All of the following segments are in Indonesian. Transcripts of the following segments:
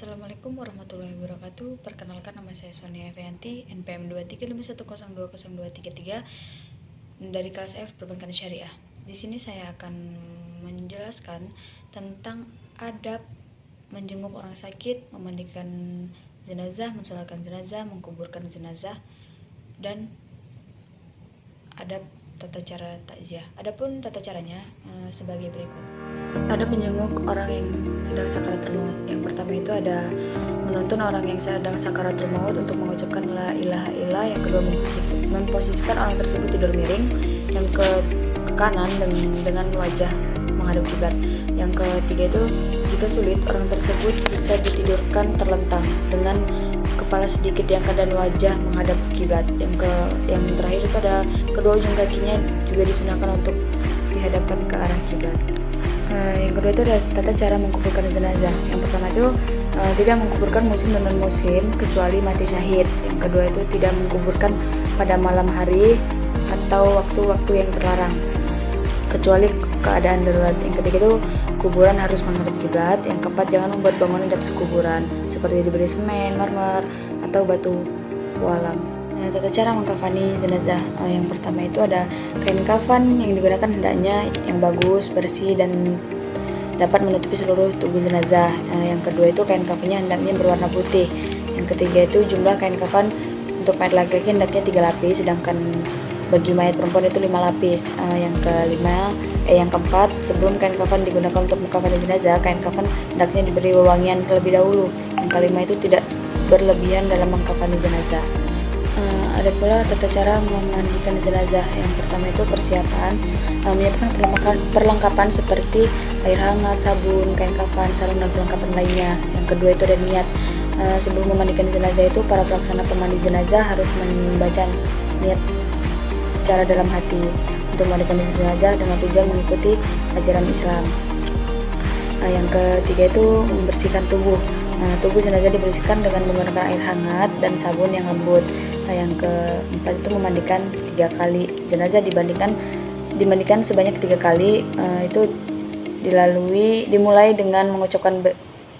Assalamualaikum warahmatullahi wabarakatuh. Perkenalkan, nama saya Sonia Evianti, NPM 2351020233 dari kelas F Perbankan Syariah. Di sini saya akan menjelaskan tentang adab menjenguk orang sakit, memandikan jenazah, mensolatkan jenazah, mengkuburkan jenazah, dan adab tata cara takziah. Adapun tata caranya sebagai berikut. Ada menjenguk orang yang sedang sakaratul maut. Yang pertama itu ada menuntun orang yang sedang sakaratul maut untuk mengucapkan la ilaha illallah. Yang kedua memposisikan orang tersebut tidur miring. Yang ke kanan dengan wajah menghadap kiblat. Yang ketiga itu jika sulit, orang tersebut bisa ditidurkan terlentang dengan kepala sedikit diangkat dan wajah menghadap kiblat. Yang terakhir itu ada kedua ujung kakinya juga disunahkan untuk dihadapkan ke arah kiblat. Yang kedua itu ada tata cara mengkuburkan jenazah. Yang pertama itu tidak mengkuburkan muslim dan non-muslim kecuali mati syahid. Yang kedua itu tidak mengkuburkan pada malam hari atau waktu-waktu yang terlarang kecuali keadaan darurat. Yang ketiga itu kuburan harus menghadap kiblat. Yang keempat, jangan membuat bangunan di atas kuburan seperti diberi semen, marmer, atau batu pualam. Tata cara mengkafani jenazah. Yang pertama itu ada kain kafan yang digunakan hendaknya yang bagus, bersih, dan dapat menutupi seluruh tubuh jenazah. Yang kedua itu kain kafannya hendaknya berwarna putih. Yang ketiga itu jumlah kain kafan untuk mayat laki-laki hendaknya 3 lapis, sedangkan bagi mayat perempuan itu 5 lapis. Yang keempat, sebelum kain kafan digunakan untuk mengkafani jenazah, kain kafan hendaknya diberi wewangian terlebih dahulu. Yang kelima itu tidak berlebihan dalam mengkafani jenazah. Ada pula tata cara memandikan jenazah. Yang pertama itu persiapan, menyiapkan perlengkapan seperti air hangat, sabun, kain kafan, sarung, dan perlengkapan lainnya. Yang kedua itu ada niat. Sebelum memandikan jenazah itu para pelaksana pemandi jenazah harus membaca niat secara dalam hati untuk memandikan jenazah dengan tujuan mengikuti ajaran Islam. Yang ketiga itu membersihkan tubuh. Tubuh jenazah dibersihkan dengan menggunakan air hangat dan sabun yang lembut. Yang keempat itu memandikan 3 kali. Jenazah dimandikan sebanyak 3 kali. Itu dimulai dengan mengucapkan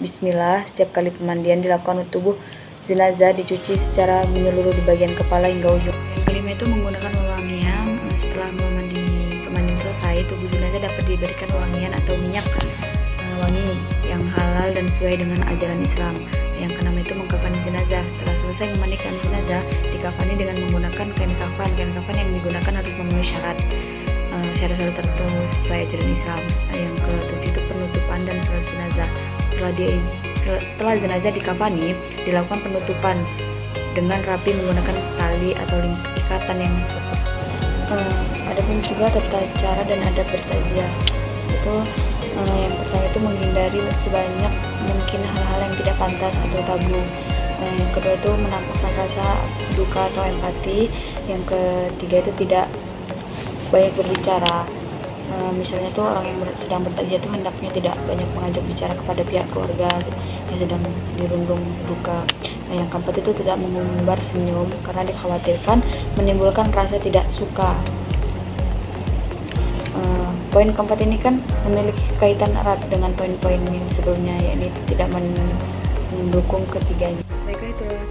bismillah. Setiap kali pemandian dilakukan, tubuh jenazah dicuci secara menyeluruh di bagian kepala hingga ujung. Yang kelima itu menggunakan wewangian. Setelah pemandian selesai, tubuh jenazah dapat diberikan wewangian atau minyak wangi yang halal dan sesuai dengan ajaran Islam. Yang keenam itu mengkafani jenazah. Setelah selesai memandikan jenazah, dikafani dengan menggunakan kain kafan. Kain kafan yang digunakan harus memenuhi syarat tertentu sesuai ajaran Islam. Yang ketujuh itu penutupan dan sholat jenazah. Setelah jenazah dikafani, dilakukan penutupan dengan rapi menggunakan tali atau ikatan yang sesuai. Ada pun juga tata cara dan adab bertakziah. Itu yang pertama itu menghindari sebanyak mungkin hal-hal yang tidak pantas atau tabu. Yang kedua itu menampakkan rasa duka atau empati. Yang ketiga itu tidak banyak berbicara. Misalnya tuh orang yang sedang bertakziah itu hendaknya tidak banyak mengajak bicara kepada pihak keluarga yang sedang dirundung duka. Yang keempat itu tidak mengumbar senyum karena dikhawatirkan menimbulkan rasa tidak suka. Poin keempat ini kan memiliki kaitan erat dengan poin-poin yang sebelumnya, yakni tidak mendukung ketiganya. Baiklah, itulah